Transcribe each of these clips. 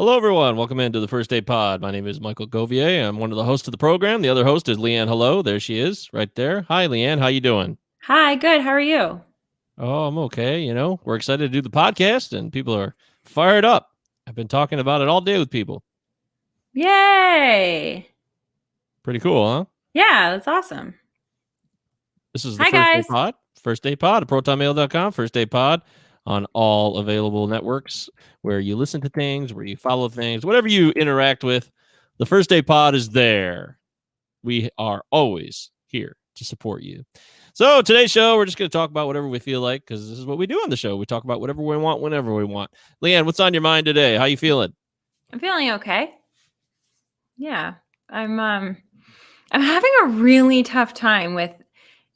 Hello, everyone. Welcome into the First Day Pod. My name is Michael Govier. I'm one of the hosts of the program. The other host is Leigh Ann. Hello. There she is right there. Hi, Leigh Ann. How you doing? Hi, good. How are you? Oh, I'm okay. We're excited to do the podcast, and people are fired up. I've been talking about it all day with people. Yay! Pretty cool, huh? Yeah, that's awesome. This is the Hi, First Day guys. Pod. First Day Pod at protonmail.com. First Day Pod on all available networks where you listen to things, where you follow things, whatever you interact with. The First Day Pod is there. We are always here to support you. So today's show, we're just going to talk about whatever we feel like, because this is what we do on the show. We talk about whatever we want, whenever we want. Leigh Ann, what's on your mind today? How you feeling? I'm feeling okay. Yeah. I'm having a really tough time with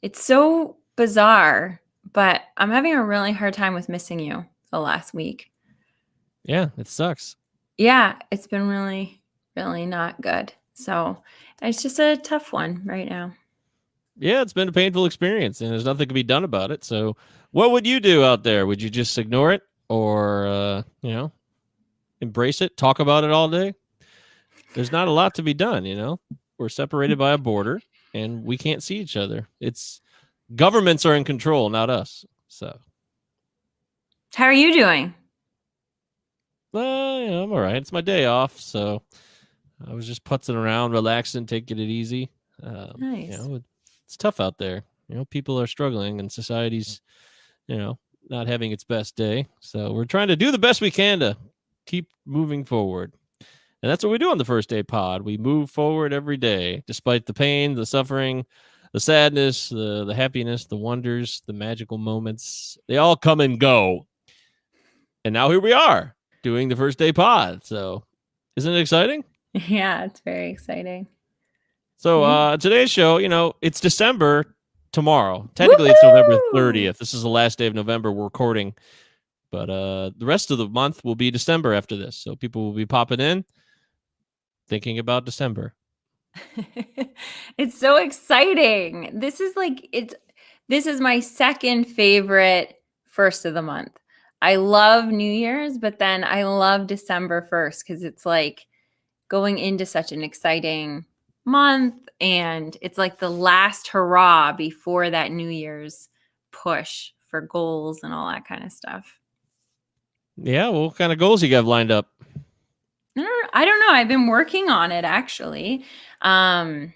it's so bizarre, but I'm having a really hard time with missing you the last week. Yeah, it sucks. Yeah, it's been really, really not good. So it's just a tough one right now. Yeah, it's been a painful experience, and there's nothing to be done about it. So what would you do out there? Would you just ignore it or, embrace it, talk about it all day? There's not a lot to be done. We're separated by a border, and we can't see each other. It's governments are in control, not us. So How are you doing? I'm all right. It's my day off, so I was just putzing around, relaxing, taking it easy. Nice. It's tough out there. People are struggling, and society's, not having its best day. So we're trying to do the best we can to keep moving forward. And that's what we do on the First Day Pod. We move forward every day, despite the pain, the suffering, the sadness, the happiness, the wonders, the magical moments. They all come and go. And now here we are doing the First Day Pod. So isn't it exciting? Yeah, it's very exciting. So today's show, it's December tomorrow. Technically, it's November Woohoo! 30th. This is the last day of November we're recording. But the rest of the month will be December after this. So people will be popping in thinking about December. It's so exciting. This is my second favorite first of the month. I love New Year's, but then I love December 1st because it's like going into such an exciting month, and it's like the last hurrah before that New Year's push for goals and all that kind of stuff. Yeah, well, what kind of goals you got lined up? I don't know. I've been working on it actually. And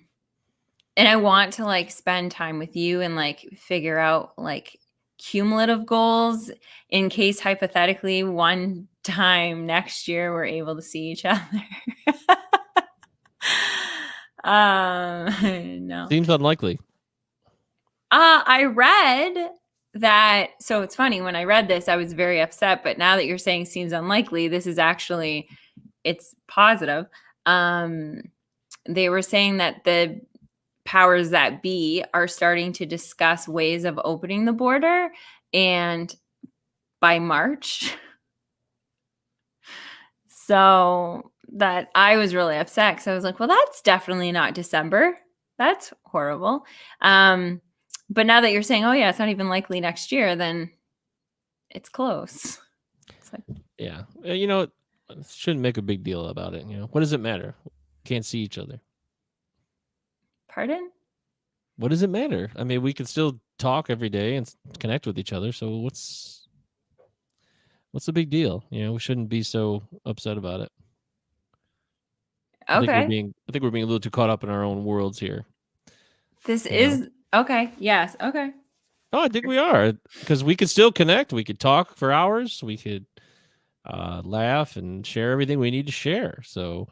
I want to like spend time with you and like figure out like cumulative goals in case hypothetically one time next year we're able to see each other. No. Seems unlikely. I read that, so it's funny, when I read this, I was very upset, but now that you're saying seems unlikely, this is actually, it's positive. They were saying that the powers that be are starting to discuss ways of opening the border, and by March. So that I was really upset because I was like, well, that's definitely not December. That's horrible. But now that you're saying, oh yeah, it's not even likely next year, then it's close. It's like, Yeah. Shouldn't make a big deal about it. What does it matter? Can't see each other. pardon? What does it matter? I mean, we can still talk every day and connect with each other. So what's the big deal? We shouldn't be so upset about it. Okay. I think we're being a little too caught up in our own worlds here. This is okay. Yes. Okay. Oh, I think we are, because we could still connect. We could talk for hours. We could laugh and share everything we need to share. So,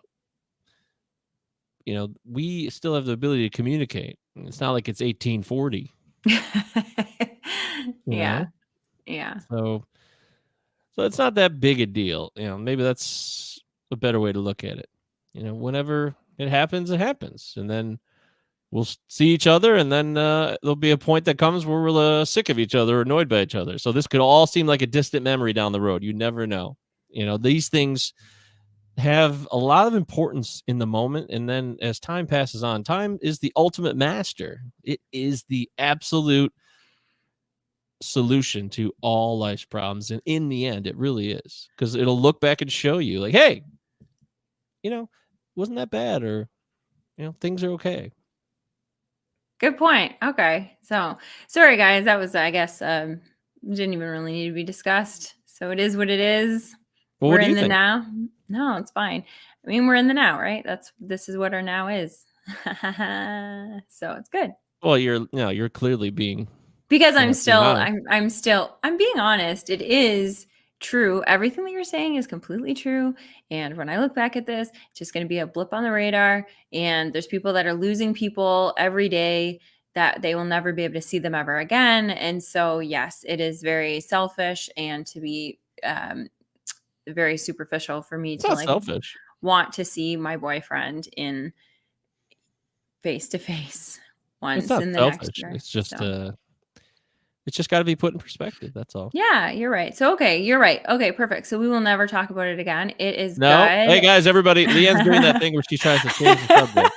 we still have the ability to communicate. It's not like it's 1840. Yeah. Yeah. So it's not that big a deal. Maybe that's a better way to look at it. Whenever it happens, and then we'll see each other, and then there'll be a point that comes where we're sick of each other, annoyed by each other. So this could all seem like a distant memory down the road. You never know. These things have a lot of importance in the moment, and then as time passes on, time is the ultimate master. It is the absolute solution to all life's problems, and in the end, it really is, because it'll look back and show you, like, hey, wasn't that bad, or things are okay. Good point. Okay. So sorry guys, that was, I guess, didn't even really need to be discussed. So it is what it is. Well, We're what do in you the think? now. No, it's fine. I mean, we're in the now, right? This is what our now is. So it's good. Well, you're clearly being Because being honest. I'm being honest. It is true. Everything that you're saying is completely true. And when I look back at this, it's just going to be a blip on the radar. And there's people that are losing people every day that they will never be able to see them ever again. And so, yes, it is very selfish and to be very superficial for me It's to not like selfish. want to see my boyfriend in face to face It's once not in the next selfish. year. It's just So. it's just got to be put in perspective. That's all. Yeah, you're right. So, okay, you're right. Okay, perfect. So we will never talk about it again. It is No, hey good. guys, everybody, Leigh Ann's doing that thing where she tries to change the subject.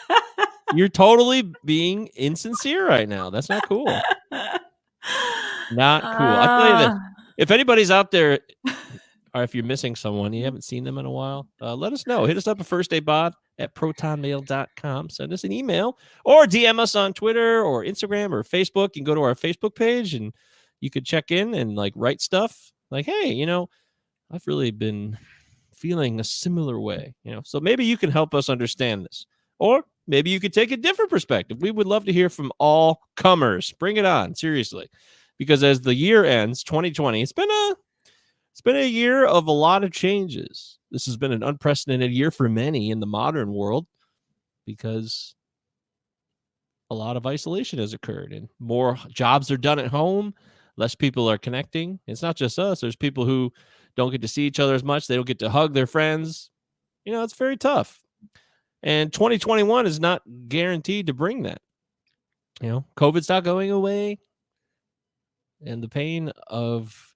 You're totally being insincere right now. That's not cool. Not cool. I tell you this: Uh, if anybody's out there, or if you're missing someone, you haven't seen them in a while, let us know. Hit us up at firstdaybod@protonmail.com. Send us an email or DM us on Twitter or Instagram or Facebook. You can go to our Facebook page and you could check in and like write stuff like, hey, I've really been feeling a similar way, so maybe you can help us understand this. Or maybe you could take a different perspective. We would love to hear from all comers. Bring it on, seriously. Because as the year ends, 2020, it's been a year of a lot of changes. This has been an unprecedented year for many in the modern world because a lot of isolation has occurred and more jobs are done at home. Less people are connecting. It's not just us. There's people who don't get to see each other as much. They don't get to hug their friends. It's very tough. And 2021 is not guaranteed to bring that. COVID's not going away. And the pain of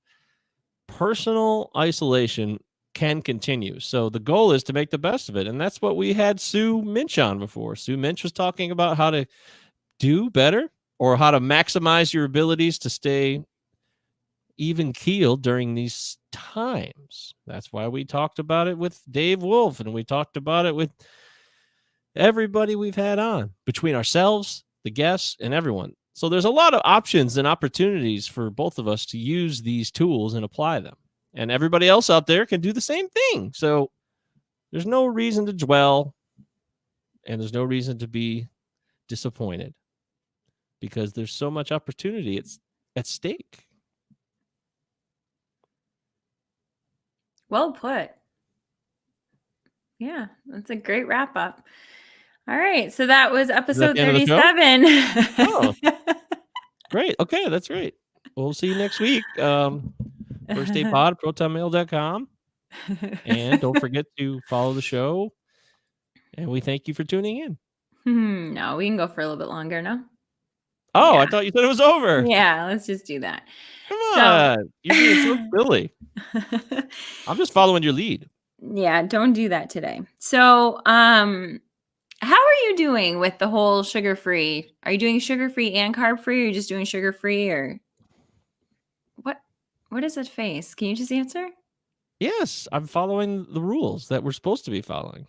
personal isolation can continue. So the goal is to make the best of it. And that's what we had Sue Minch on before. Sue Minch was talking about how to do better or how to maximize your abilities to stay even keeled during these times. That's why we talked about it with Dave Wolf, and we talked about it with everybody we've had on, between ourselves, the guests, and everyone. So there's a lot of options and opportunities for both of us to use these tools and apply them. And everybody else out there can do the same thing. So there's no reason to dwell, and there's no reason to be disappointed because there's so much opportunity at stake. well put. Yeah, that's a great wrap up. All right, so that was Is that episode the end of the show? 37. Oh, great. Okay, that's great. We'll see you next week. First Day Pod, protonmail.com. And don't forget to follow the show. And we thank you for tuning in. No, we can go for a little bit longer, no? Oh, Yeah. I thought you said it was over. Yeah, let's just do that. Come So, on. You're being so silly. I'm just following your lead. yeah, don't do that today. So, how are you doing with the whole sugar free? Are you doing sugar free and carb free, or are you just doing sugar free, or what? What is that face? Can you just answer? Yes, I'm following the rules that we're supposed to be following.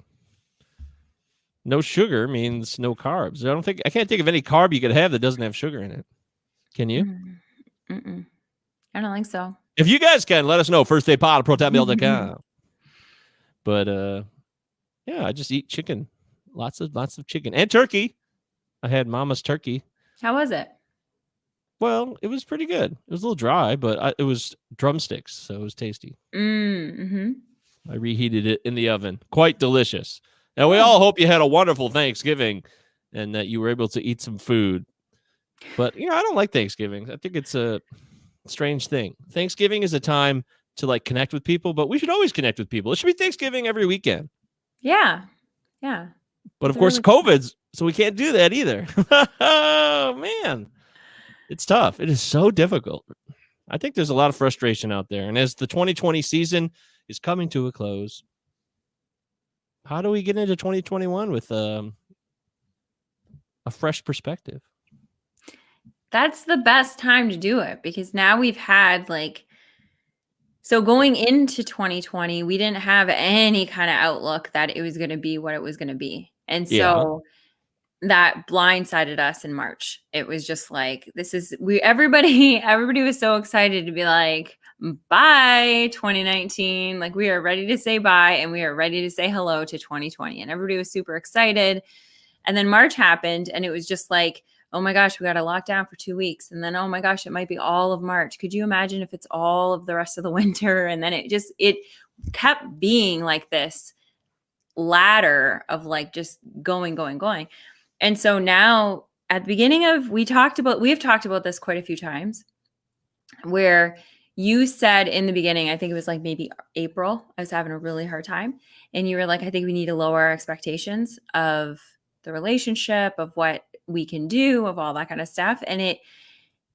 No sugar means no carbs. I can't think of any carb you could have that doesn't have sugar in it. Can you? Mm-mm. I don't think so. If you guys can, let us know. First Day Pod, protonmail.com. But yeah, I just eat chicken. Lots of chicken and turkey. I had Mama's turkey. How was it? Well, it was pretty good. It was a little dry, but it was drumsticks, so it was tasty. Mm-hmm. I reheated it in the oven. Quite delicious. Now, we Oh. all hope you had a wonderful Thanksgiving and that you were able to eat some food. But, I don't like Thanksgiving. I think it's a strange thing. Thanksgiving is a time to like connect with people, but we should always connect with people. It should be Thanksgiving every weekend. Yeah. Yeah. But It's of course, really cool. COVID's, so we can't do that either. Oh, man. It's tough. It is so difficult. I think there's a lot of frustration out there. And as the 2020 season is coming to a close, how do we get into 2021 with a fresh perspective? That's the best time to do it because now we've had like So going into 2020, we didn't have any kind of outlook that it was going to be what it was going to be. And Yeah. so that blindsided us in March. It was just like, everybody was so excited to be like, bye 2019. Like, we are ready to say bye and we are ready to say hello to 2020. And everybody was super excited. And then March happened and it was just like, oh my gosh, we got to lock down for 2 weeks. And then, oh my gosh, it might be all of March. Could you imagine if it's all of the rest of the winter? And then it kept being like this ladder of like just going. And so now at the beginning of, we have talked about this quite a few times, where you said in the beginning, I think it was like maybe April, I was having a really hard time. And you were like, I think we need to lower our expectations of the relationship, of what we can do, of all that kind of stuff. And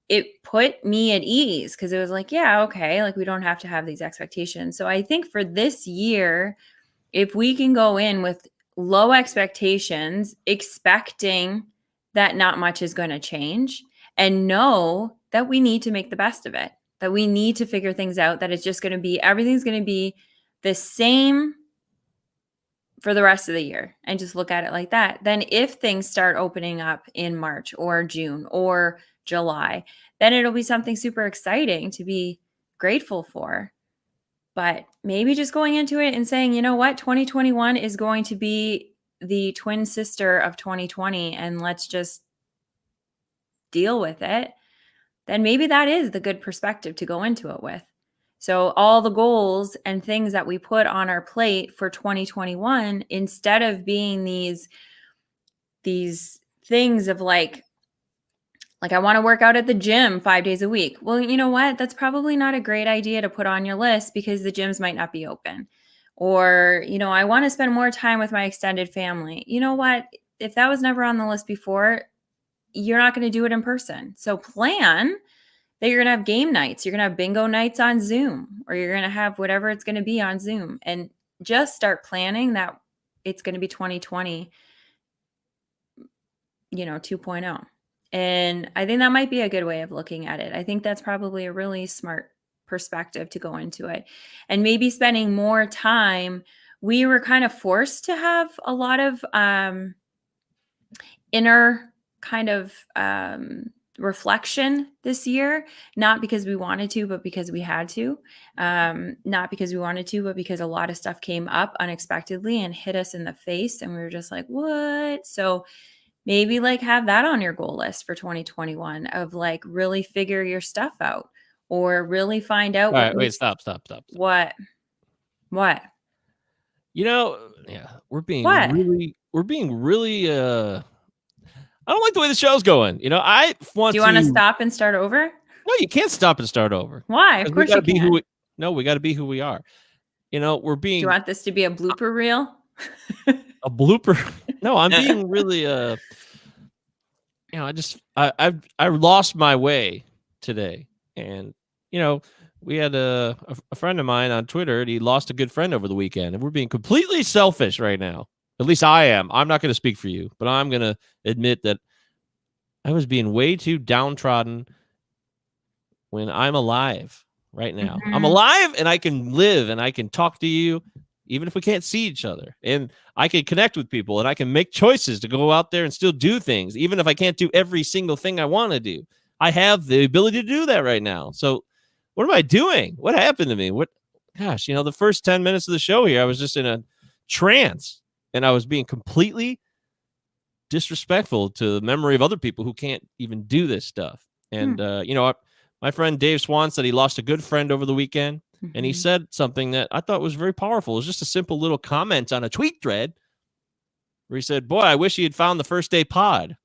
it put me at ease because it was like, yeah, okay, like we don't have to have these expectations. So I think for this year, if we can go in with low expectations, expecting that not much is going to change, and know that we need to make the best of it, that we need to figure things out, that it's just going to be, everything's going to be the same for the rest of the year, and just look at it like that. Then if things start opening up in March or June or July, then it'll be something super exciting to be grateful for. But maybe just going into it and saying, you know what, 2021 is going to be the twin sister of 2020, and let's just deal with it. Then maybe that is the good perspective to go into it with. So all the goals and things that we put on our plate for 2021, instead of being these things of like I want to work out at the gym 5 days a week. Well, you know what? That's probably not a great idea to put on your list because the gyms might not be open. Or, I want to spend more time with my extended family. You know what? If that was never on the list before, you're not going to do it in person. So plan that you're going to have game nights. You're going to have bingo nights on Zoom, or you're going to have whatever it's going to be on Zoom, and just start planning that it's going to be 2020, 2.0. And I think that might be a good way of looking at it. I think that's probably a really smart perspective to go into it. And maybe spending more time. We were kind of forced to have a lot of inner kind of reflection this year, not because we wanted to, but because we had to. Not because we wanted to, but because a lot of stuff came up unexpectedly and hit us in the face. And we were just like, what? So maybe like have that on your goal list for 2021 of like really figure your stuff out, or really find out All right, wait, stop. What? Yeah, we're being What? really I don't like the way the show's going. I want to. Do you want to stop and start over? No, you can't stop and start over. Why? Of course you can. We got to be who we are. We're being. Do you want this to be a blooper reel? A blooper? No, I'm being really. I lost my way today, and we had a friend of mine on Twitter, and he lost a good friend over the weekend, and we're being completely selfish right now. At least I am. I'm not going to speak for you, but I'm going to admit that I was being way too downtrodden when I'm alive right now. Mm-hmm. I'm alive and I can live and I can talk to you even if we can't see each other. And I can connect with people and I can make choices to go out there and still do things, even if I can't do every single thing I want to do. I have the ability to do that right now. So what am I doing? What happened to me? The first 10 minutes of the show here, I was just in a trance. And I was being completely disrespectful to the memory of other people who can't even do this stuff. And, my friend Dave Swan said he lost a good friend over the weekend. Mm-hmm. And he said something that I thought was very powerful. It was just a simple little comment on a tweet thread where he said, boy, I wish he had found the first day pod.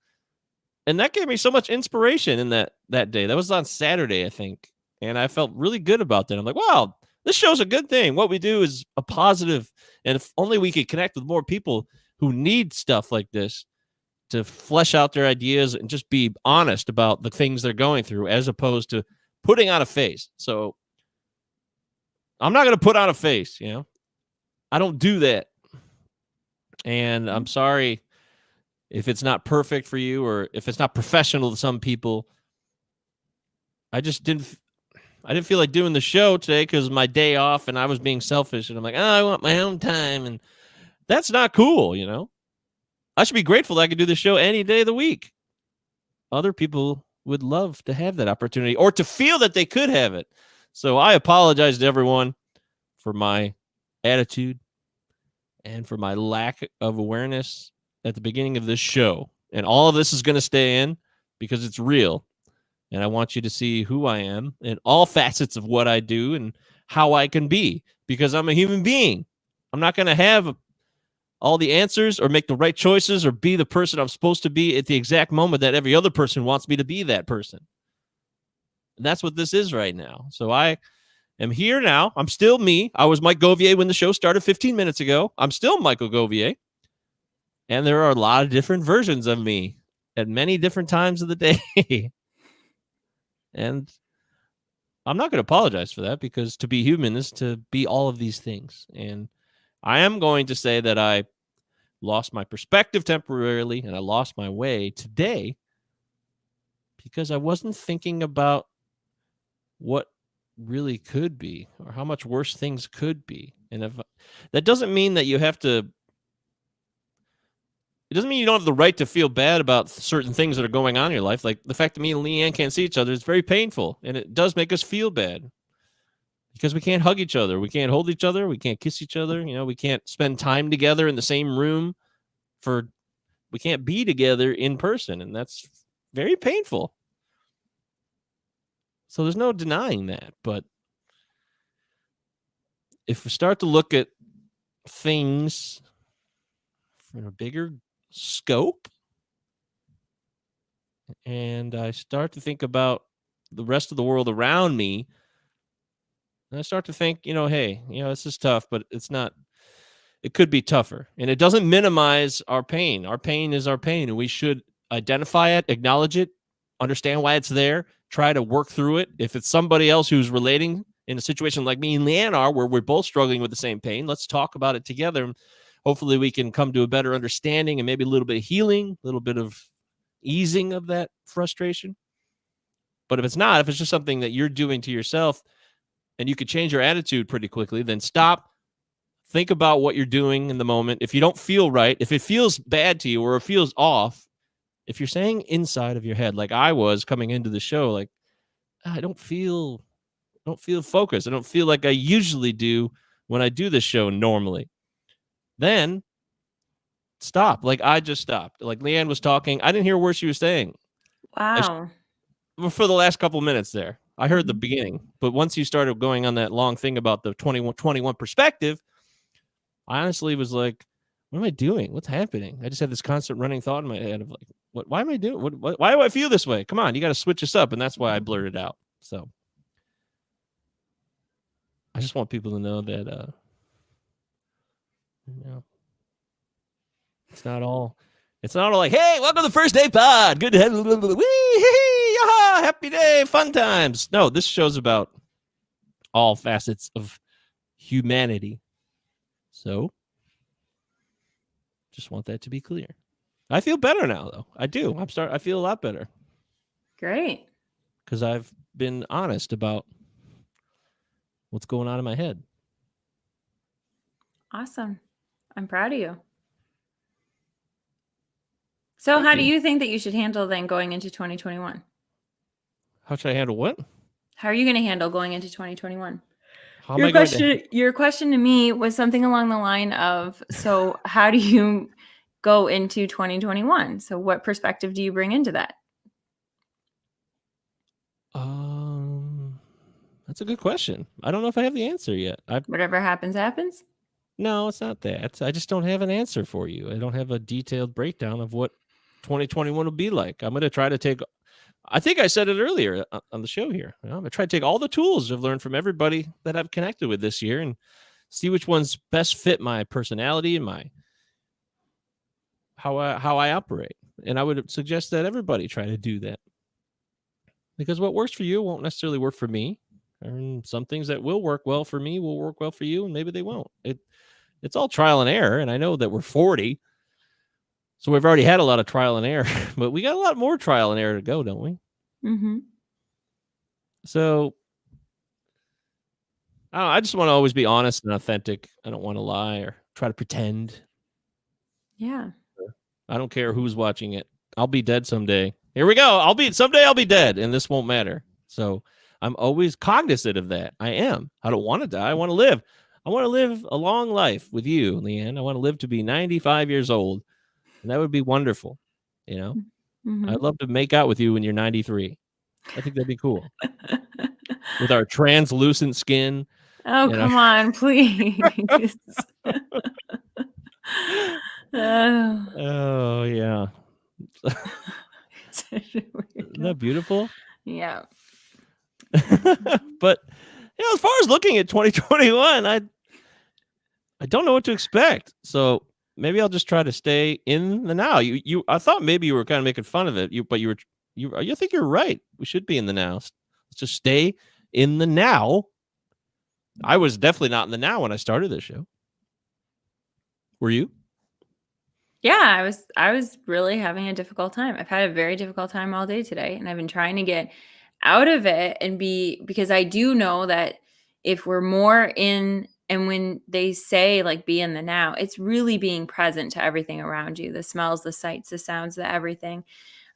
And that gave me so much inspiration in that day. That was on Saturday, I think. And I felt really good about that. I'm like, wow, this show's a good thing. What we do is a positive, and if only we could connect with more people who need stuff like this to flesh out their ideas and just be honest about the things they're going through, as opposed to putting on a face. So I'm not going to put on a face, I don't do that. And I'm sorry if it's not perfect for you or if it's not professional to some people. I I didn't feel like doing the show today because my day off and I was being selfish. And I'm like, oh, I want my own time. And that's not cool, you know? I should be grateful that I could do the show any day of the week. Other people would love to have that opportunity or to feel that they could have it. So I apologize to everyone for my attitude and for my lack of awareness at the beginning of this show. And all of this is going to stay in because it's real. And I want you to see who I am and all facets of what I do and how I can be, because I'm a human being. I'm not going to have all the answers or make the right choices or be the person I'm supposed to be at the exact moment that every other person wants me to be that person. And that's what this is right now. So I am here now. I'm still me. I was Mike Govier when the show started 15 minutes ago. I'm still Michael Govier. And there are a lot of different versions of me at many different times of the day. And I'm not going to apologize for that, because to be human is to be all of these things. And I am going to say that I lost my perspective temporarily and I lost my way today because I wasn't thinking about what really could be or how much worse things could be. And if that doesn't mean that you have to, it doesn't mean you don't have the right to feel bad about certain things that are going on in your life. Like the fact that me and Leigh Ann can't see each other is very painful, and it does make us feel bad because we can't hug each other. We can't hold each other. We can't kiss each other. You know, we can't spend time together in the same room we can't be together in person, and that's very painful. So there's no denying that. But if we start to look at things from a bigger scope, and I start to think about the rest of the world around me, and I start to think, hey, this is tough, but it's not, it could be tougher. And it doesn't minimize our pain. Our pain is our pain, and we should identify it, acknowledge it, understand why it's there, try to work through it. If it's somebody else who's relating in a situation like me and Leigh Ann are, where we're both struggling with the same pain, let's talk about it together. And hopefully we can come to a better understanding and maybe a little bit of healing, a little bit of easing of that frustration. But if it's not, if it's just something that you're doing to yourself and you could change your attitude pretty quickly, then stop, think about what you're doing in the moment. If you don't feel right, if it feels bad to you or it feels off, if you're saying inside of your head, like I was coming into the show, like, I don't feel focused. I don't feel like I usually do when I do this show normally. Then stop. Like I just stopped. Like Leigh Ann was talking. I didn't hear a word she was saying. Wow. For the last couple of minutes there. I heard the beginning. But once you started going on that long thing about the 21 perspective, I honestly was like, what am I doing? What's happening? I just had this constant running thought in my head of like, why am I doing? Why do I feel this way? Come on, you got to switch this up. And that's why I blurted out. So I just want people to know that, it's not all like, hey, welcome to the First Day Pod. Good to have you. Happy day, fun times. No, this show's about all facets of humanity. So just want that to be clear. I feel better now, though. I do. I feel a lot better. Great. Because I've been honest about what's going on in my head. Awesome. I'm proud of you. So how do you think that you should handle then going into 2021? How should I handle what? How are you going to handle going into 2021? Your question to me was something along the line of, so how do you go into 2021? So what perspective do you bring into that? That's a good question. I don't know if I have the answer yet. Whatever happens, happens? No, it's not that. I just don't have an answer for you. I don't have a detailed breakdown of what 2021 will be like. I'm going to try to take, I think I said it earlier on the show here. I'm going to try to take all the tools I've learned from everybody that I've connected with this year and see which ones best fit my personality and my how I operate. And I would suggest that everybody try to do that, because what works for you won't necessarily work for me. And some things that will work well for me will work well for you, and maybe they won't. It's all trial and error. And I know that we're 40, so we've already had a lot of trial and error, but we got a lot more trial and error to go, don't we? Mm-hmm. So I just want to always be honest and authentic. I don't want to lie or try to pretend. Yeah. I don't care who's watching it. I'll be dead someday. Here we go. Someday I'll be dead, and this won't matter. So I'm always cognizant of that. I am. I don't want to die. I want to live. I want to live a long life with you, Leigh Ann. I want to live to be 95 years old, and that would be wonderful. You know, I'd Mm-hmm. love to make out with you when you're 93. I think that'd be cool. With our translucent skin, Oh, you know. come on, please. Oh. Oh yeah. Such a Isn't weirdo. that beautiful? Yeah. But as far as looking at 2021, I don't know what to expect. So maybe I'll just try to stay in the now. I thought maybe you were kind of making fun of it. You think you're right. We should be in the now. Let's just stay in the now. I was definitely not in the now when I started this show. Were you? Yeah, I was really having a difficult time. I've had a very difficult time all day today, and I've been trying to get out of it and because I do know that if we're more in, and when they say like be in the now, it's really being present to everything around you, the smells, the sights, the sounds, the everything.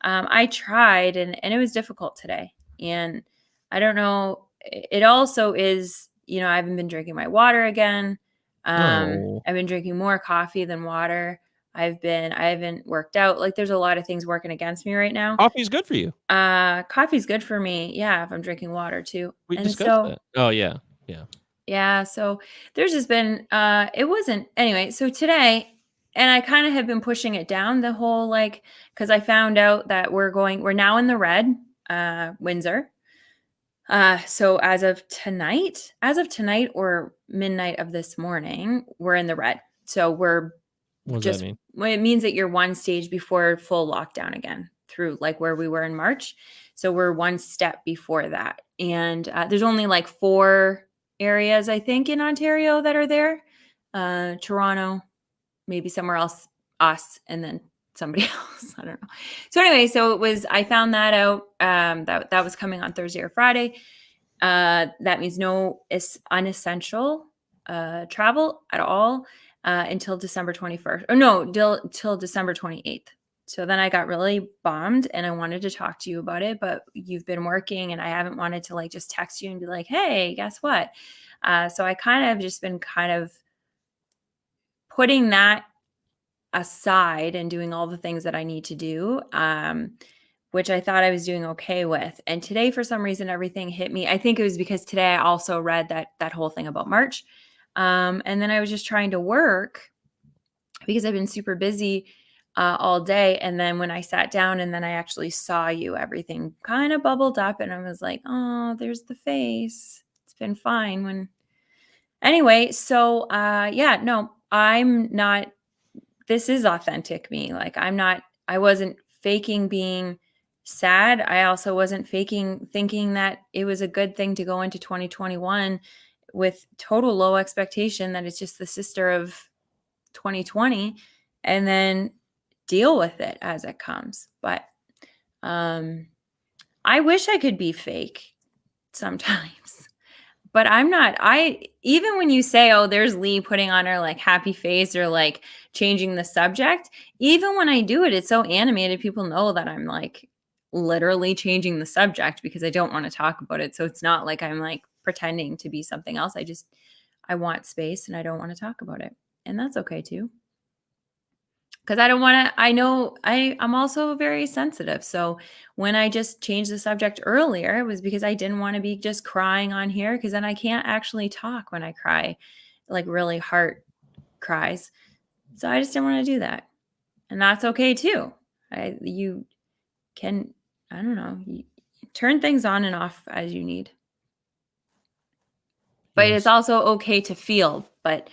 I tried, and it was difficult today. And I don't know. It also is, I haven't been drinking my water again. Oh, I've been drinking more coffee than water. I haven't worked out. Like there's a lot of things working against me right now. coffee's good for you. Coffee's good for me. Yeah, if I'm drinking water too. We And discussed so, that. Oh yeah, yeah. yeah, so there's just been it wasn't anyway, so today, and I kind of have been pushing it down the whole like, cuz I found out that we're now in the red, Windsor. So as of tonight or midnight of this morning, we're in the red. So we're What does that just, mean? well, it means that you're one stage before full lockdown again, through like where we were in March. So we're one step before that. And there's only like 4 areas, I think, in Ontario that are there. Toronto, maybe somewhere else, us, and then somebody else. I don't know. So anyway, I found that out. That was coming on Thursday or Friday. That means no unessential travel at all until December 21st. Or no, till December 28th. So then I got really bummed and I wanted to talk to you about it, but you've been working and I haven't wanted to like just text you and be like, hey, guess what? So I kind of just been kind of putting that aside and doing all the things that I need to do, which I thought I was doing okay with. And today, for some reason, everything hit me. I think it was because today I also read that whole thing about March, and then I was just trying to work because I've been super busy all day. And then when I sat down and then I actually saw you, everything kind of bubbled up, and I was like, "Oh, there's the face. It's been fine." When anyway, so yeah, no, I'm not, this is authentic me. Like I wasn't faking being sad. I also wasn't faking thinking that it was a good thing to go into 2021 with total low expectation that it's just the sister of 2020, and then deal with it as it comes. But I wish I could be fake sometimes. But I'm not. Even when you say, oh, there's Leigh putting on her like happy face or like changing the subject, even when I do it, it's so animated. People know that I'm like literally changing the subject because I don't want to talk about it. So it's not like I'm like pretending to be something else. I want space and I don't want to talk about it. And that's okay too. Because I don't want to, I know I'm also very sensitive. So when I just changed the subject earlier, it was because I didn't want to be just crying on here, because then I can't actually talk when I cry, like really heart cries. So I just didn't want to do that. And that's okay too. You can, I don't know, turn things on and off as you need. But it's Yes. also okay to feel. But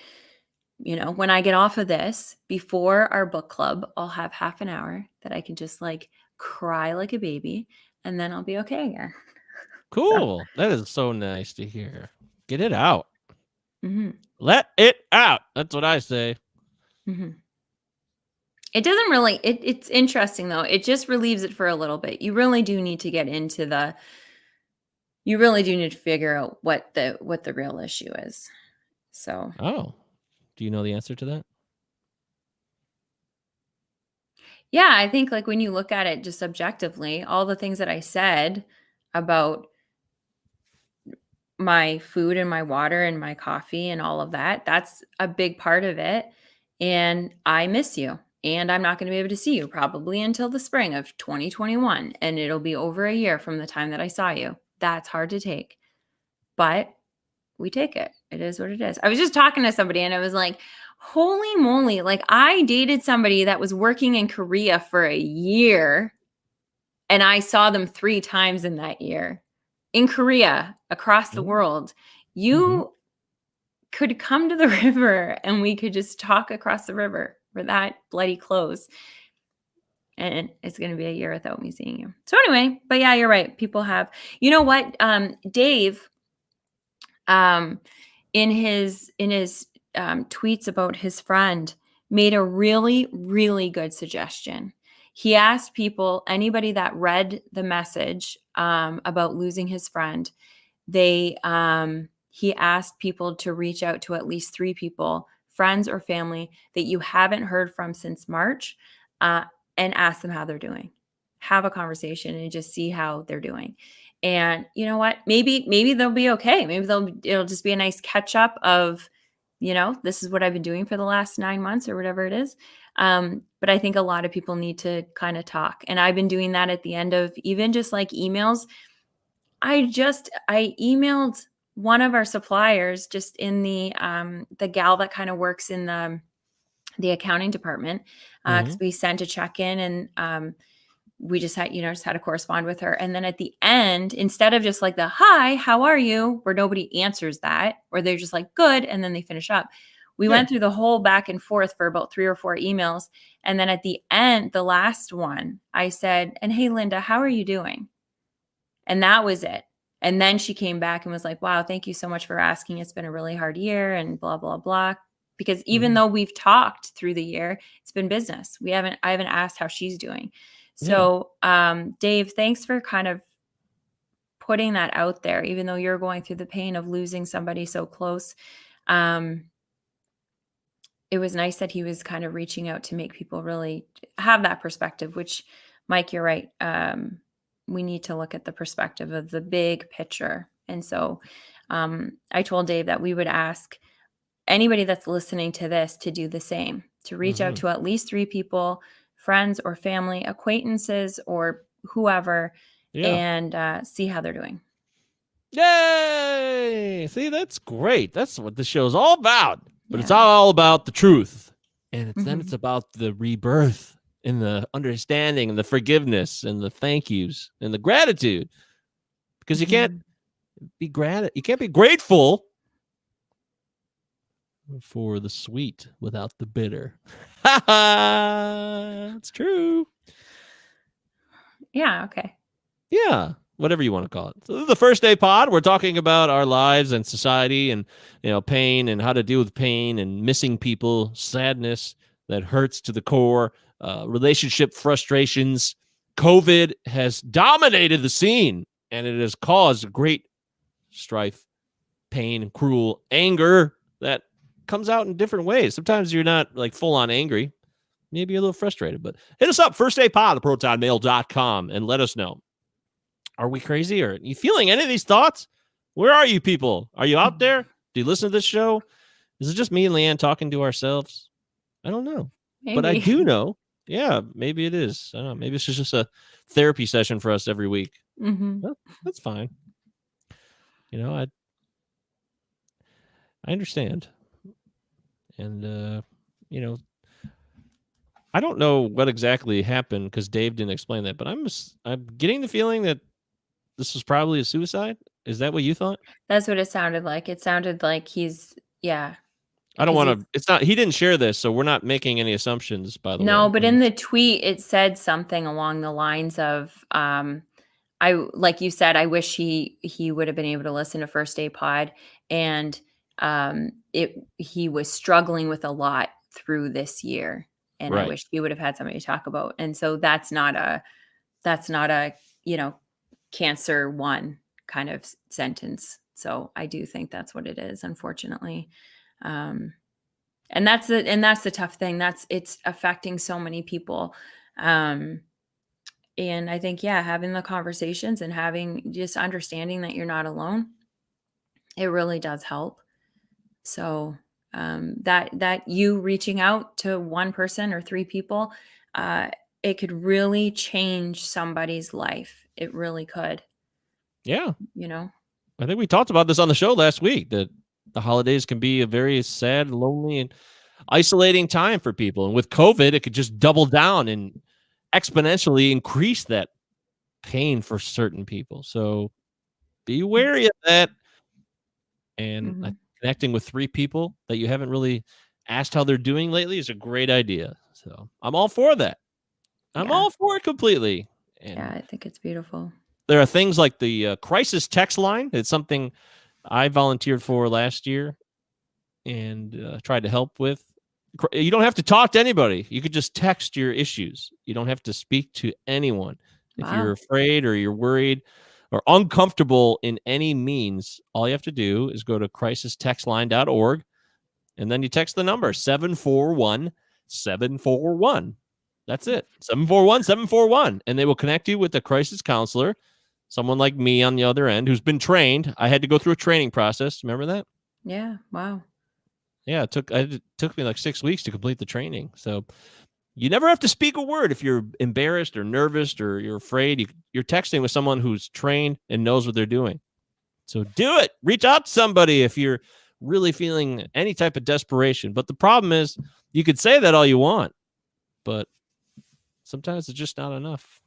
when I get off of this before our book club, I'll have half an hour that I can just like cry like a baby, and then I'll be okay again. So, Cool. That is so nice to hear. Get it out. mhm, Let it out. That's what I say. mhm. It doesn't really, it's interesting though. It just relieves it for a little bit. You really do need to get into you really do need to figure out what the real issue is. So, Oh, do you know the answer to that? yeah, I think like when you look at it just objectively, all the things that I said about my food and my water and my coffee and all of that, that's a big part of it. And I miss you. And I'm not going to be able to see you probably until the spring of 2021. And it'll be over a year from the time that I saw you. That's hard to take. But we take it. It is what it is. I was just talking to somebody and I was like, holy moly. Like, I dated somebody that was working in Korea for a year and I saw them 3 times in that year in Korea, across the world. Mm-hmm. You could come to the river and we could just talk across the river. We're that bloody close. And it's going to be a year without me seeing you. So anyway, but yeah, you're right. People have, you know what? Dave, um, in his tweets about his friend, made a really, really good suggestion. He asked people, anybody that read the message about losing his friend, he asked people to reach out to at least 3 people, friends or family, that you haven't heard from since March, uh, and ask them how they're doing. Have a conversation and just see how they're doing. And you know what? Maybe they'll be okay. Maybe it'll just be a nice catch up of, this is what I've been doing for the last 9 months or whatever it is. But I think a lot of people need to kind of talk. And I've been doing that at the end of even just like emails. I emailed one of our suppliers, just in the gal that kind of works in the accounting department, because Mm-hmm. we sent a check in and we just had to correspond with her. And then at the end, instead of just like the hi, how are you, where nobody answers that, or they're just like good, and then they finish up. We Yeah. went through the whole back and forth for about 3 or 4 emails. And then at the end, the last one, I said, and hey, Linda, how are you doing? And that was it. And then she came back and was like, wow, thank you so much for asking. It's been a really hard year and blah, blah, blah. Because even Mm-hmm. though we've talked through the year, it's been business. I haven't asked how she's doing. Yeah. So, Dave, thanks for kind of putting that out there, even though you're going through the pain of losing somebody so close. Um, it was nice that he was kind of reaching out to make people really have that perspective, which, Mike, you're right. We need to look at the perspective of the big picture. And so I told Dave that we would ask anybody that's listening to this to do the same, to reach out Mm-hmm. to at least 3 people, friends or family, acquaintances or whoever, Yeah. and see how they're doing. Yay! See, that's great. That's what the show's all about. But it's Yeah. all about the truth. And it's Mhm. about the rebirth and the understanding and the forgiveness and the thank yous and the gratitude. Because Mhm. you can't be grateful for the sweet without the bitter. It's true. Yeah. Okay. Yeah, whatever you want to call it. So this is the first day pod. We're talking about our lives and society and pain and how to deal with pain and missing people, sadness that hurts to the core, relationship frustrations. COVID has dominated the scene and it has caused great strife, pain, cruel anger that comes out in different ways. Sometimes you're not like full on angry. Maybe you're a little frustrated, but hit us up, firstdaypod at protonmail.com, and let us know. Are we crazy? Or are you feeling any of these thoughts? Where are you people? Are you out there? Do you listen to this show? Is it just me and Leigh Ann talking to ourselves? I don't know. But I Maybe. do know. Yeah, maybe it is. I don't know. Maybe it's just a therapy session for us every week. Mhm. Well, that's fine. I understand. And you know, I don't know what exactly happened because Dave didn't explain that, but I'm getting the feeling that this was probably a suicide. Is that what you thought? That's what it sounded like. It sounded like yeah, I don't because want to. It's not. He didn't share this, so we're not making any assumptions. By the no, way, but in the tweet, it said something along the lines of, like you said, I wish he would have been able to listen to First Day Pod, and he was struggling with a lot through this year, and I right? wish he would have had somebody to talk about. And so that's not a you know cancer one kind of sentence. So I do think that's what it is, unfortunately. And that's the tough thing. It's affecting so many people. And I think, yeah, having the conversations and having just understanding that you're not alone, it really does help. So that you reaching out to one person or three people, it could really change somebody's life. It really could, Yeah. you know? I think we talked about this on the show last week, that the holidays can be a very sad, lonely, and isolating time for people. And with COVID, it could just double down and exponentially increase that pain for certain people. So be wary of that. And Mm-hmm. connecting with 3 people that you haven't really asked how they're doing lately is a great idea. So I'm all for that. I'm Yeah. all for it completely. Yeah. And I think it's beautiful. there are things like the crisis text line. It's something I volunteered for last year and tried to help with. You don't have to talk to anybody. You could just text your issues. You don't have to speak to anyone. If you're Wow. afraid or you're worried or uncomfortable in any means, all you have to do is go to crisistextline.org and then you text the number 741 741. That's it. 741 741. And they will connect you with a crisis counselor, someone like me on the other end who's been trained. I had to go through a training process. Remember that? Yeah. Wow. Yeah, it took me like 6 weeks to complete the training. So you never have to speak a word if you're embarrassed or nervous or you're afraid. You're texting with someone who's trained and knows what they're doing. So do it. Reach out to somebody if you're really feeling any type of desperation. But the problem is, you could say that all you want, but sometimes it's just not enough.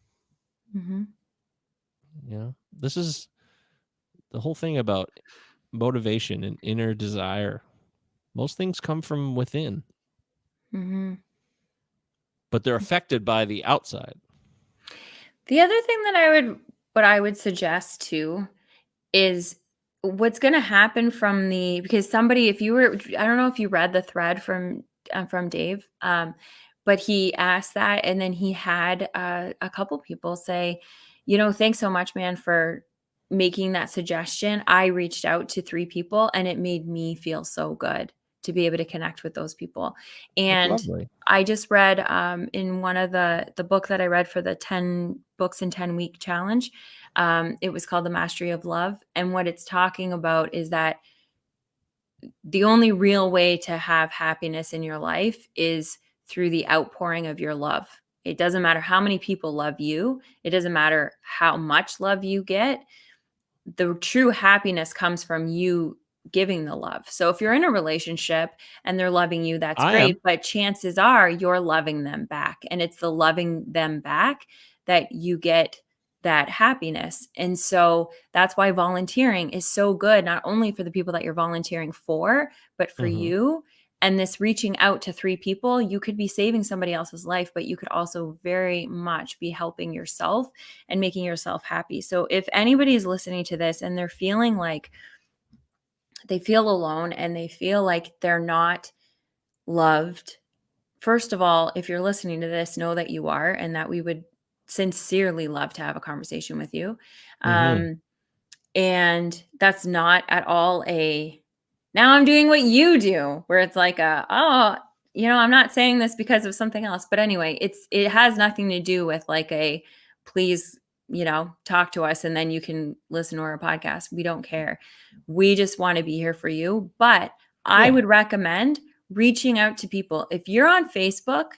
Mm-hmm. You know, this is the whole thing about motivation and inner desire. Most things come from within, Mm-hmm. but they're affected by the outside. The other thing what I would suggest too is what's going to happen because somebody, if you were, I don't know if you read the thread from Dave, but he asked that, and then he had a couple people say, thanks so much, man, for making that suggestion. I reached out to 3 people, and it made me feel so good to be able to connect with those people. That's And lovely. I just read in one of the book that I read for the 10 books in 10-week challenge. It was called The Mastery of Love. And what it's talking about is that the only real way to have happiness in your life is through the outpouring of your love. It doesn't matter how many people love you. It doesn't matter how much love you get. The true happiness comes from you giving the love. So if you're in a relationship and they're loving you, that's I am. great. But chances are you're loving them back. And it's the loving them back that you get that happiness. And so that's why volunteering is so good, not only for the people that you're volunteering for, but for Mhm. you. And this reaching out to 3 people, you could be saving somebody else's life, but you could also very much be helping yourself and making yourself happy. So if anybody is listening to this and they're feeling like they feel alone and they feel like they're not loved, first of all, if you're listening to this, know that you are, and that we would sincerely love to have a conversation with you. Mhm. And that's not at all now I'm doing what you do, where it's like I'm not saying this because of something else. But anyway, it has nothing to do with like please, talk to us and then you can listen to our podcast. We don't care. We just want to be here for you. But I Yeah. would recommend reaching out to people. If you're on Facebook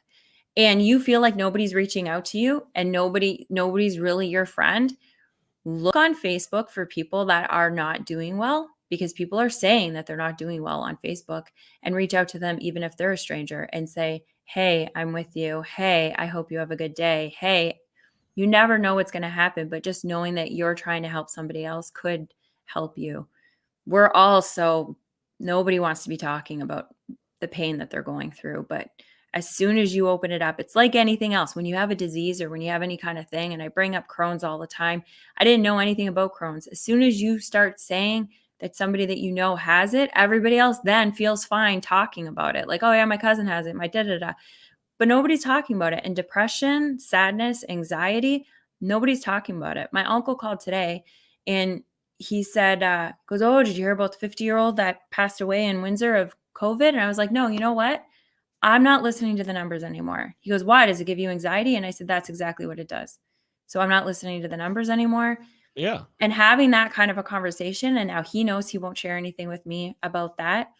and you feel like nobody's reaching out to you and nobody's really your friend, look on Facebook for people that are not doing well, because people are saying that they're not doing well on Facebook, and reach out to them even if they're a stranger and say, "Hey, I'm with you. Hey, I hope you have a good day. Hey." You never know what's going to happen, but just knowing that you're trying to help somebody else could help you. We're all so Nobody wants to be talking about the pain that they're going through, but as soon as you open it up, it's like anything else. When you have a disease or when you have any kind of thing, and I bring up Crohn's all the time, I didn't know anything about Crohn's. As soon as you start saying that somebody that you know has it, everybody else then feels fine talking about it. Like, oh yeah, my cousin has it, my da da da. But nobody's talking about it. And depression, sadness, anxiety, nobody's talking about it. My uncle called today and he said, goes, oh, did you hear about the 50-year-old that passed away in Windsor of COVID? And I was like, no, you know what? I'm not listening to the numbers anymore. He goes, why? Does it give you anxiety? And I said, that's exactly what it does. So I'm not listening to the numbers anymore. Yeah. And having that kind of a conversation, and now he knows he won't share anything with me about that.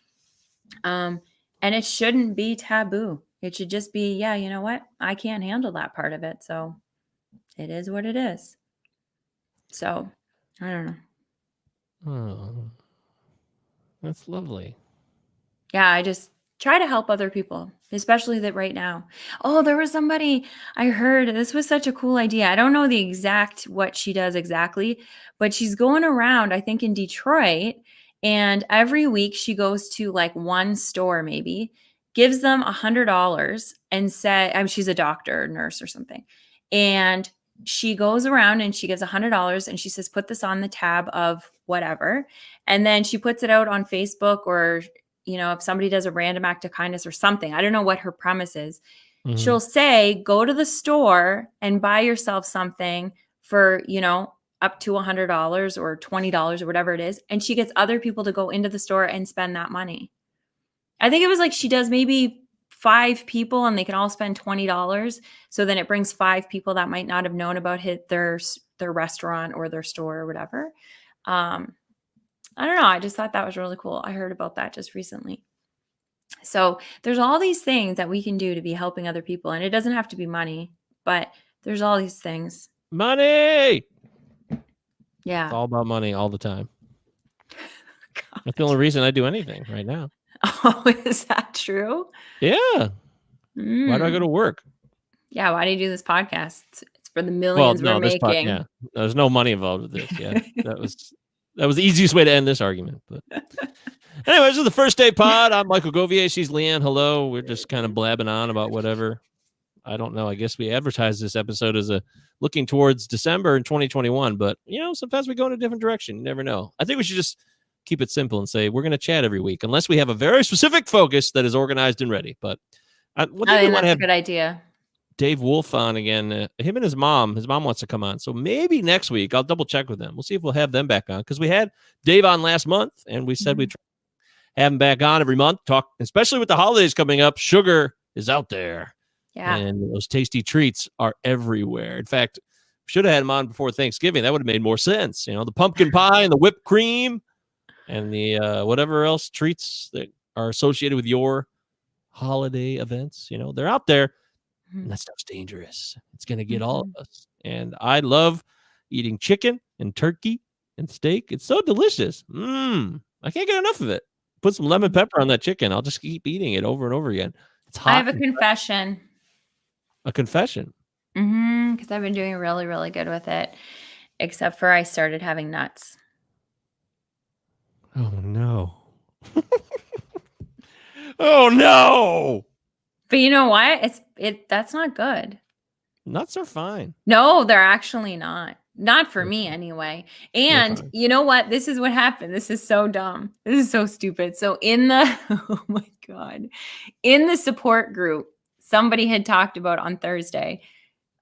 And it shouldn't be taboo. It should just be, yeah, you know what? I can't handle that part of it. So it is what it is. So I don't know. Oh, that's lovely. Yeah, I just try to help other people, especially that right now. Oh, there was somebody I heard. This was such a cool idea. I don't know the exact what she does exactly, but she's going around, I think in Detroit, and every week she goes to like one store maybe, gives them $100 and say, she's a doctor, nurse or something. And she goes around and she gives $100 and she says, put this on the tab of whatever. And then she puts it out on Facebook or if somebody does a random act of kindness or something, I don't know what her premise is. Mhm. She'll say, go to the store and buy yourself something for, up to $100 or $20 or whatever it is. And she gets other people to go into the store and spend that money. I think it was like she does maybe 5 people and they can all spend $20. So then it brings 5 people that might not have known about their restaurant or their store or whatever. I don't know. I just thought that was really cool. I heard about that just recently. So there's all these things that we can do to be helping other people. And it doesn't have to be money, but there's all these things. Money. Yeah. It's all about money all the time. That's the only reason I do anything right now. Oh, is that true? Yeah. Why do I go to work? Yeah. Why do you do this podcast? It's for the millions we're making. Yeah. There's no money involved with this. Yeah. That was the easiest way to end this argument. But anyway, this is the First Day Pod. I'm Michael Govier. She's Leigh Ann. Hello. We're just kind of blabbing on about whatever. I don't know. I guess we advertised this episode as looking towards December in 2021. But, sometimes we go in a different direction. You never know. I think we should just keep it simple and say we're going to chat every week, unless we have a very specific focus that is organized and ready. But I think that's a good idea. Dave Wolf on again. Him and his mom. His mom wants to come on. So maybe next week I'll double check with them. We'll see if we'll have them back on, because we had Dave on last month and we said we'd have him back on every month. Talk, especially with the holidays coming up. Sugar is out there. Yeah. And those tasty treats are everywhere. In fact, should have had him on before Thanksgiving. That would have made more sense. The pumpkin pie and the whipped cream and the whatever else treats that are associated with your holiday events. They're out there. And that stuff's dangerous. It's going to get all of us. And I love eating chicken and turkey and steak. It's so delicious. I can't get enough of it. Put some lemon pepper on that chicken. I'll just keep eating it over and over again. It's hot. I have a confession. A confession? Because I've been doing really, really good with it. Except for I started having nuts. Oh, no. Oh, no. But you know what? That's not good. Nuts are fine. No, they're actually not. Not for me anyway. And you know what? This is what happened. This is so dumb. This is so stupid. So oh my God, in the support group, somebody had talked about on Thursday.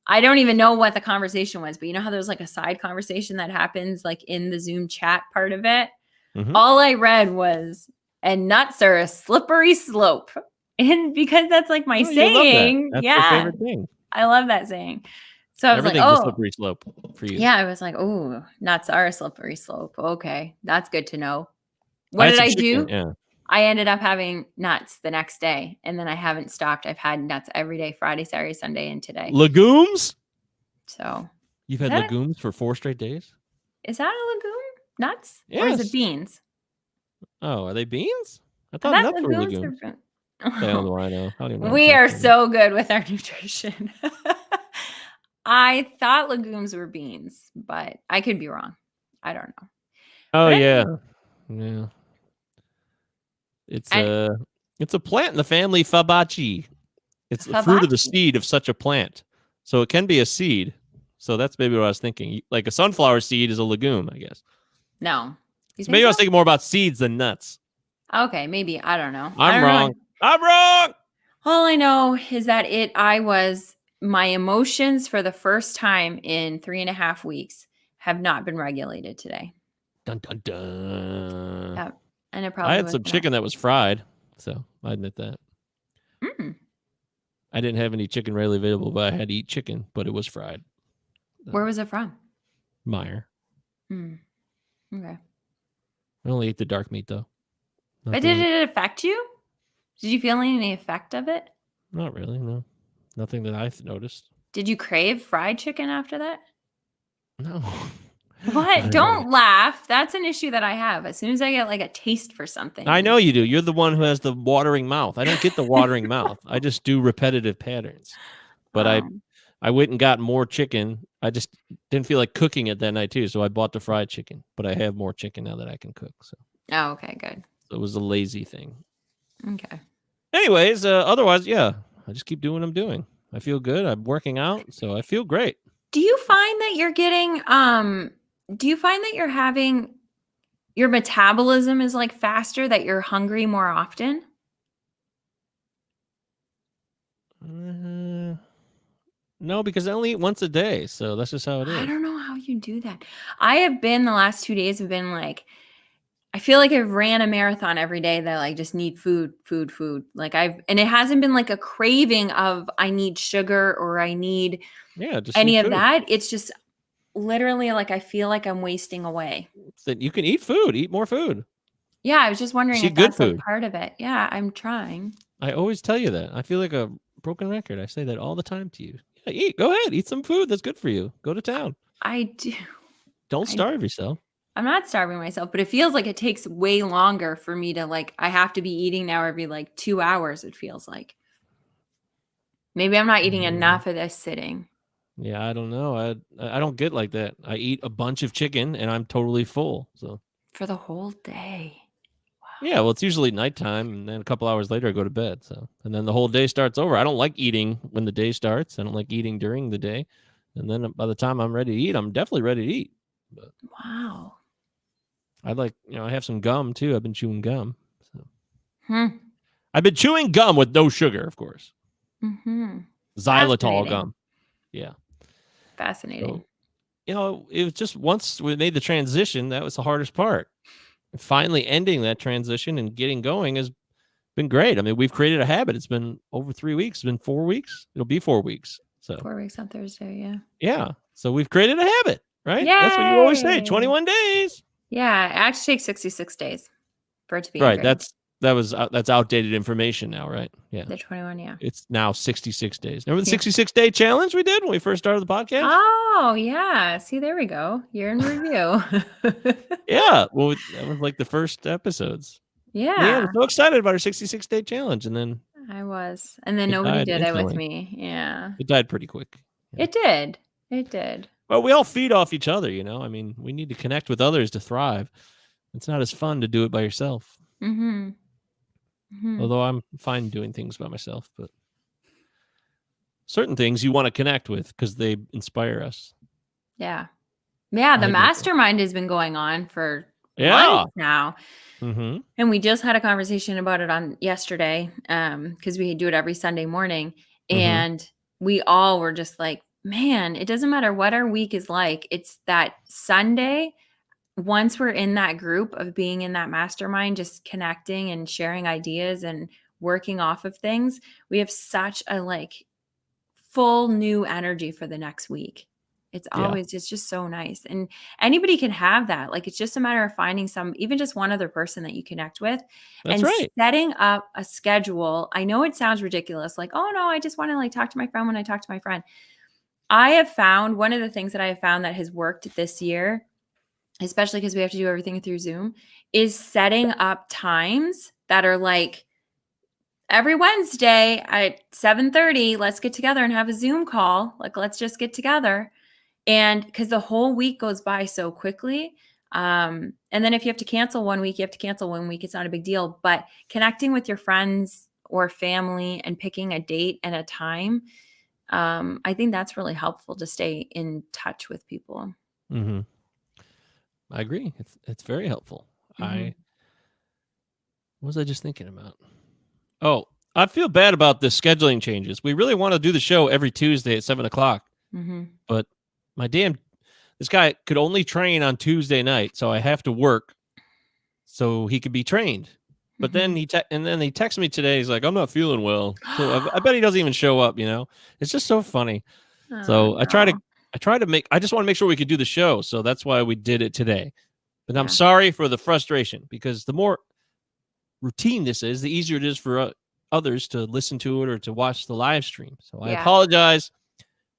I don't even know what the conversation was, but you know how there's like a side conversation that happens like in the Zoom chat part of it? All I read was, and nuts are a slippery slope. And because that's like my saying. That's your favorite thing. I love that saying. So I was like, a slippery slope for you. Yeah, I was like, oh, nuts are a slippery slope. Okay, that's good to know. What did I do? Yeah. I ended up having nuts the next day, and then I haven't stopped. I've had nuts every day, Friday, Saturday, Sunday, and today. Legumes? So you've had legumes for 4 straight days? Is that a legume? Nuts? Yes. Or is it beans? Oh, are they beans? I thought nuts were legumes. I don't know. I know. We are so good with our nutrition. I thought legumes were beans, but I could be wrong. I don't know. Oh, yeah. Yeah. It's a plant in the family Fabaceae. It's the fruit of the seed of such a plant. So it can be a seed. So that's maybe what I was thinking. Like a sunflower seed is a legume, I guess. No. So maybe I was thinking more about seeds than nuts. Okay, maybe. I don't know. I'm wrong. I'm wrong. All I know is that my emotions for the first time in 3.5 weeks have not been regulated today. Dun dun dun. Yeah. And it I probably had was some that. chicken that was fried, so I admit that. Mm. I didn't have any chicken readily available, but I had to eat chicken, but it was fried. Where was it from? Meyer. Mm. Okay. I only ate the dark meat though. Not But the did light. it affect you? Did you feel any effect of it? Not really. No, nothing that I've noticed. Did you crave fried chicken after that? No. What? Not really. Don't laugh. That's an issue that I have. As soon as I get like a taste for something. I know you do. You're the one who has the watering mouth. I don't get the watering mouth. I just do repetitive patterns. But I went and got more chicken. I just didn't feel like cooking it that night too, so I bought the fried chicken. But I have more chicken now that I can cook. So Okay, good. it was a lazy thing. Okay. Anyways, otherwise, yeah, I just keep doing what I'm doing. I feel good. I'm working out, so I feel great. Do you find that you're getting do you find that you're having your metabolism is like faster, that you're hungry more often? No, because I only eat once a day, so that's just how it I is. don't know how you do that. I have been the last 2 days have been like I feel like I've ran a marathon every day that I like just need food, food, food. Like and it hasn't been like a craving of I need sugar or I need Yeah, just any eat of food. that. It's just literally like I feel like I'm wasting away. So you can eat food. Eat more food. Yeah, I was just wondering Just if eat good that's like food. part of it. Yeah, I'm trying. I always tell you that. I feel like a broken record. I say that all the time to you. Yeah, eat. Go ahead. Eat some food that's good for you. Go to town. I do. Don't I starve yourself. I'm not starving myself, but it feels like it takes way longer for me to like I have to be eating now every like 2 hours it feels like. Maybe I'm not eating enough of this sitting. Yeah, I don't know. I don't get like that. I eat a bunch of chicken and I'm totally full. So For the whole day. yeah, well, it's usually nighttime, and then a couple hours later I go to bed. So and then the whole day starts over. I don't like eating when the day starts. I don't like eating during the day, and then by the time I'm ready to eat, I'm definitely ready to eat. But Wow. I like, I have some gum too. I've been chewing gum. So Hmm. I've been chewing gum with no sugar, of course. Mhm. Xylitol Fascinating. gum. Yeah. Fascinating. So, it was just once we made the transition, that was the hardest part. Finally ending that transition and getting going has been great. I mean, we've created a habit. It's been over 3 weeks. It's been 4 weeks. It'll be 4 weeks. So, 4 weeks on Thursday, yeah. yeah. So we've created a habit, right? That's what you always say, Yay! 21 days. Yeah, it actually takes 66 days for it to be Right. ingrained. That's outdated information now, right? Yeah. The 21, yeah. It's now 66 days. Remember the Yeah. 66-day challenge we did when we first started the podcast? Oh, yeah. See, there we go. Year in review. Yeah. Well, that was like the first episodes. Leigh Ann Yeah, was so excited about her 66-day challenge, and then I was. And then it nobody died did it with instantly. me. Yeah. It died pretty quick. Yeah. It did. It did. Well, we all feed off each other, I mean, we need to connect with others to thrive. It's not as fun to do it by yourself. Mhm. Mhm. Although I'm fine doing things by myself, but certain things you want to connect with because they inspire us. Yeah. Yeah, I the admit that. mastermind has been going on for Yeah. months now. Mm-hmm. And we just had a conversation about it on yesterday, because we do it every Sunday morning. Mm-hmm. And we all were just like, man, it doesn't matter what our week is like. It's that Sunday, once we're in that group of being in that mastermind, just connecting and sharing ideas and working off of things, we have such a like full new energy for the next week. Yeah. It's just so nice. And anybody can have that. Like it's just a matter of finding even just one other person that you connect with That's and right. setting up a schedule. I know it sounds ridiculous. Like, oh no, I just want to like talk to my friend when I talk to my friend. I have found one of the things that I have found that has worked this year, especially because we have to do everything through Zoom, is setting up times that are like, every Wednesday at 7:30, let's get together and have a Zoom call. Like, let's just get together. And because the whole week goes by so quickly. And then if you have to cancel one week, you have to cancel one week. It's not a big deal. But connecting with your friends or family and picking a date and a time, I think that's really helpful to stay in touch with people. Mm-hmm. I agree. It's very helpful. Mm-hmm. What was I just thinking about? Oh, I feel bad about the scheduling changes. We really want to do the show every Tuesday at 7:00, Mm-hmm. but my this guy could only train on Tuesday night, so I have to work so he could be trained. But then he texted me today. He's like, I'm not feeling well. So I bet he doesn't even show up, It's just so funny. Oh, So no. I just want to make sure we could do the show. So that's why we did it today. But I'm Yeah. sorry for the frustration, because the more routine this is, the easier it is for others to listen to it or to watch the live stream. So I apologize.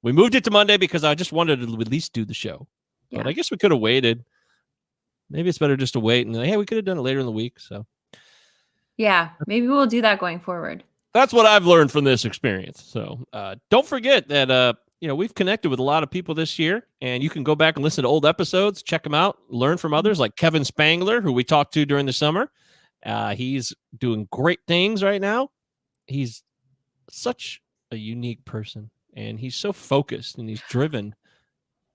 We moved it to Monday because I just wanted to at least do the show. But I guess we could have waited. Maybe it's better just to wait and, hey, we could have done it later in the week. So Yeah, maybe we'll do that going forward. that's what I've learned from this experience. So don't forget that, we've connected with a lot of people this year, and you can go back and listen to old episodes, check them out, learn from others like Kevin Spangler, who we talked to during the summer. He's doing great things right now. He's such a unique person, and he's so focused, and he's driven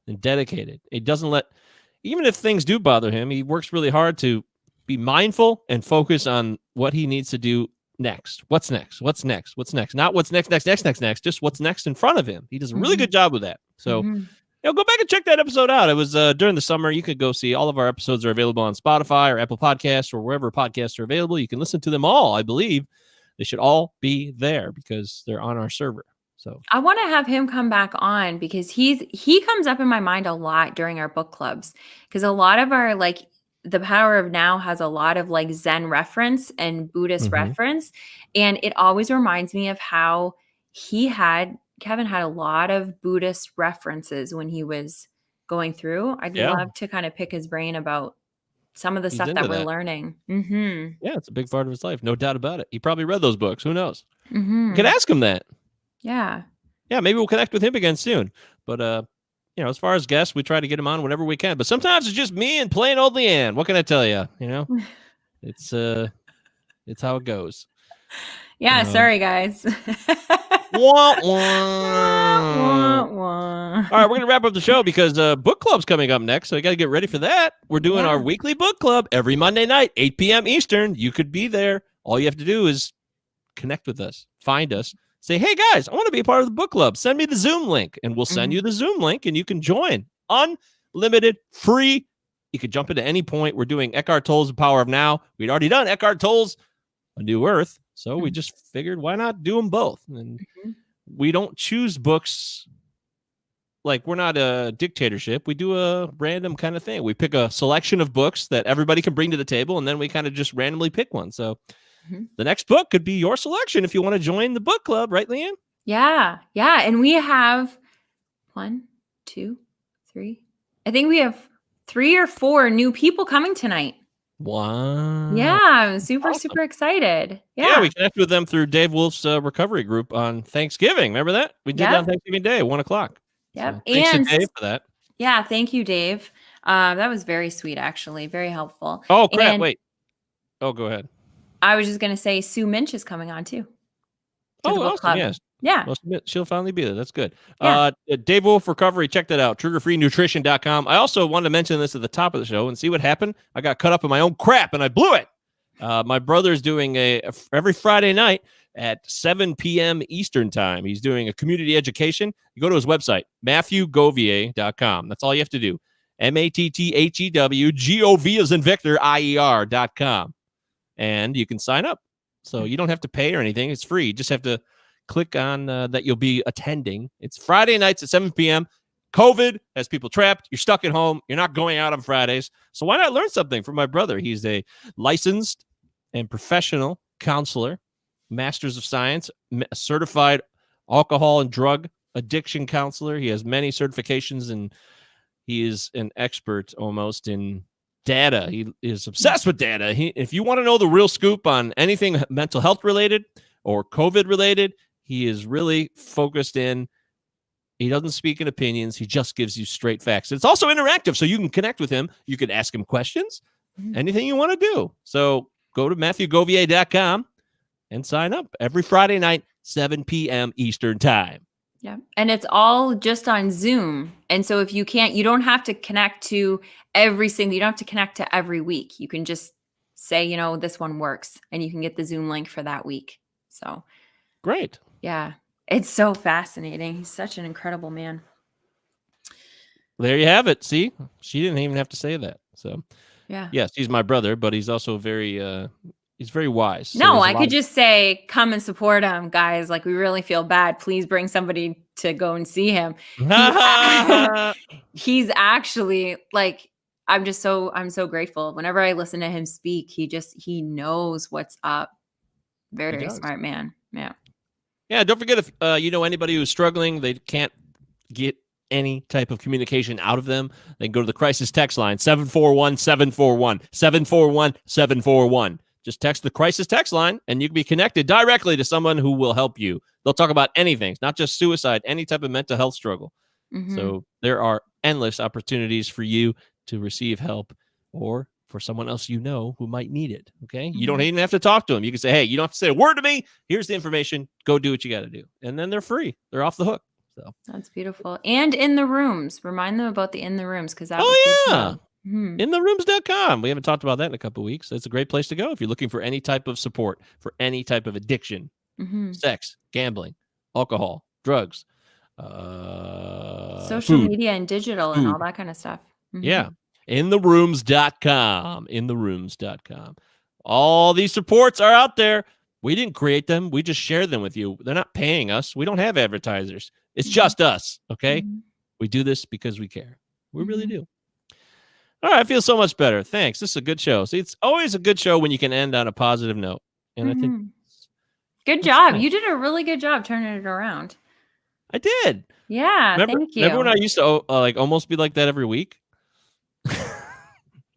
and dedicated. He doesn't even if things do bother him, he works really hard to be mindful and focus on what he needs to do next. What's next? What's next? What's next? Not what's next, just what's next in front of him. He does a really good job with that. So, go back and check that episode out. It was during the summer. You could go see all of our episodes are available on Spotify or Apple Podcasts or wherever podcasts are available. You can listen to them all. I believe they should all be there because they're on our server. So I want to have him come back on because he comes up in my mind a lot during our book clubs, because a lot of our The Power of Now has a lot of Zen reference and Buddhist reference, and it always reminds me of how Kevin had a lot of Buddhist references when he was going through. I'd love to kind of pick his brain about some of the stuff that we're learning. Yeah, it's a big part of his life, no doubt about it. He probably read those books. Who knows? You could ask him that. Yeah. Yeah, maybe we'll connect with him again soon. But as far as guests, we try to get him on whenever we can. But sometimes it's just me and plain old Leigh Ann. What can I tell you? It's how it goes. Yeah, sorry guys. Wah, wah. All right, we're gonna wrap up the show because book club's coming up next, so you got to get ready for that. We're doing our weekly book club every Monday night, 8 p.m. Eastern. You could be there. All you have to do is connect with us, find us, say, hey guys, I want to be a part of the book club. Send me the Zoom link, and we'll send you the Zoom link, and you can join. Unlimited, free. You can jump into any point. We're doing Eckhart Tolle's The Power of Now. We'd already done Eckhart Tolle's A New Earth, so we just figured why not do them both? And we don't choose books. We're not a dictatorship. We do a random kind of thing. We pick a selection of books that everybody can bring to the table, and then we kind of just randomly pick one. So the next book could be your selection if you want to join the book club, right, Leigh Ann? Yeah. Yeah. And we have 1, 2, 3. I think we have 3 or 4 new people coming tonight. Wow. Yeah. I'm super excited. Yeah. We connected with them through Dave Wolf's recovery group on Thanksgiving. Remember that? We did that on Thanksgiving Day, 1:00. Yep. So, thanks to Dave for that. Yeah. Thank you, Dave. That was very sweet, actually. Very helpful. Oh, crap. Wait. Oh, go ahead. I was just going to say Sue Minch is coming on too. Oh, awesome. Yes. Yeah. Well, she'll finally be there. That's good. Yeah. Dave Wolf Recovery. Check that out. Triggerfreenutrition.com. I also wanted to mention this at the top of the show and see what happened. I got cut up in my own crap and I blew it. My brother's doing every Friday night at 7 p.m. Eastern time. He's doing a community education. You go to his website, MatthewGovier.com. That's all you have to do. MatthewGov as in Victor, IER.com. And you can sign up. So you don't have to pay or anything. It's free. You just have to click on that you'll be attending. It's Friday nights at 7 p.m. COVID has people trapped. You're stuck at home. You're not going out on Fridays. So why not learn something from my brother? He's a licensed and professional counselor, master's of science, certified alcohol and drug addiction counselor. He has many certifications, and he is an expert almost in data. He is obsessed with data. If you want to know the real scoop on anything mental health related or COVID related, he is really focused in. He doesn't speak in opinions. He just gives you straight facts. It's also interactive, so you can connect with him. You can ask him questions, anything you want to do. So go to MatthewGovier.com and sign up every Friday night, 7 p.m. Eastern time. Yeah. And it's all just on Zoom. And so if you don't have to connect to you don't have to connect to every week. You can just say, this one works, and you can get the Zoom link for that week. So great. Yeah. It's so fascinating. He's such an incredible man. There you have it. See, she didn't even have to say that. So, Yeah. yes, he's my brother, but he's also he's very wise. So No, there's a I lot could of just say, come and support him, guys. Like, we really feel bad. Please bring somebody to go and see him. He's actually like, I'm so grateful. Whenever I listen to him speak, he knows what's up. Very, He very does. smart man. Yeah. Yeah, don't forget if you know anybody who's struggling, they can't get any type of communication out of them, they can go to the crisis text line 741-741 741-741. Just text the crisis text line and you can be connected directly to someone who will help you. They'll talk about anything, not just suicide, any type of mental health struggle. So there are endless opportunities for you to receive help or for someone else you know who might need it. Okay. You don't even have to talk to them. You can say, hey, you don't have to say a word to me. Here's the information. Go do what you got to do. And then they're free. They're off the hook. So That's beautiful. And in the rooms. Remind them about the in the rooms because that was oh, good yeah. too. InTheRooms.com. We haven't talked about that in a couple of weeks. It's a great place to go if you're looking for any type of support for any type of addiction, sex, gambling, alcohol, drugs, Social food, media and digital and all that kind of stuff. Yeah. InTheRooms.com. InTheRooms.com. All these supports are out there. We didn't create them. We just share them with you. They're not paying us. We don't have advertisers. It's just us. Okay. We do this because we care. We really do. All right. I feel so much better. Thanks. This is a good show. See, it's always a good show when you can end on a positive note. And I think good job. You did a really good job turning it around. I did. Yeah. Thank you. Remember when I used to like almost be like that every week?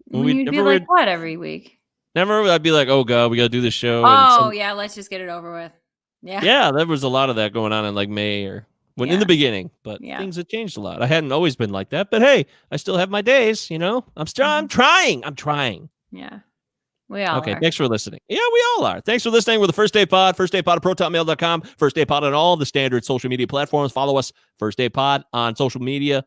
When you'd be like what every week? Never, I'd be like, oh, God, we got to do this show. Oh, yeah, let's just get it over with. Yeah. Yeah, there was a lot of that going on in like May or in the beginning, but things have changed a lot. I hadn't always been like that, but hey, I still have my days, you know? I'm trying. Yeah. We all okay, are. thanks for listening. Yeah, we all are. Thanks for listening. We're the First Day Pod, First Day Pod at protonmail.com, First Day Pod on all the standard social media platforms. Follow us, First Day Pod, on social media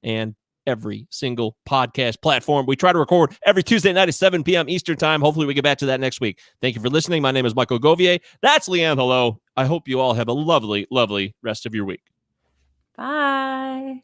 and every single podcast platform. We try to record every Tuesday night at 7 p.m. Eastern time. Hopefully we get back to that next week. Thank you for listening. My name is Michael Govier. That's Leigh Ann. Hello. I hope you all have a lovely, lovely rest of your week. Bye.